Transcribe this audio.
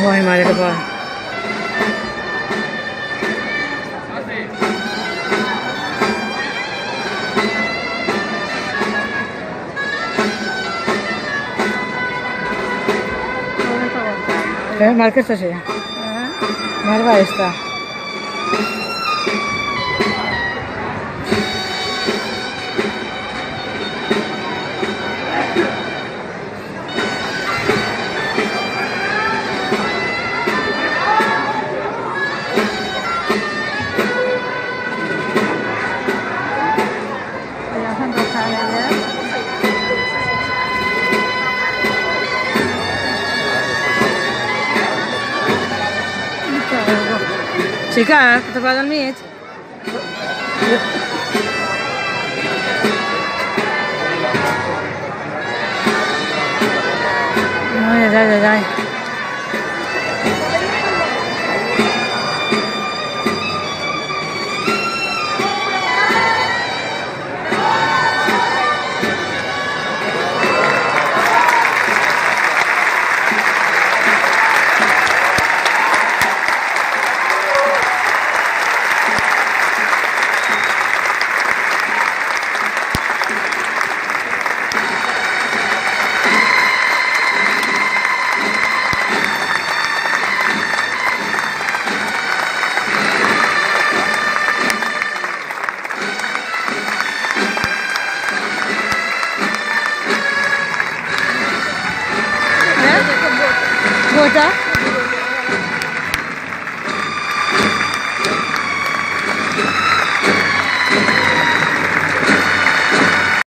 Ay, madre que pasa. Mal que esta sea. Mal va esta. Chica, que te vas al mig. Ai, ai, ai, ai. Vota?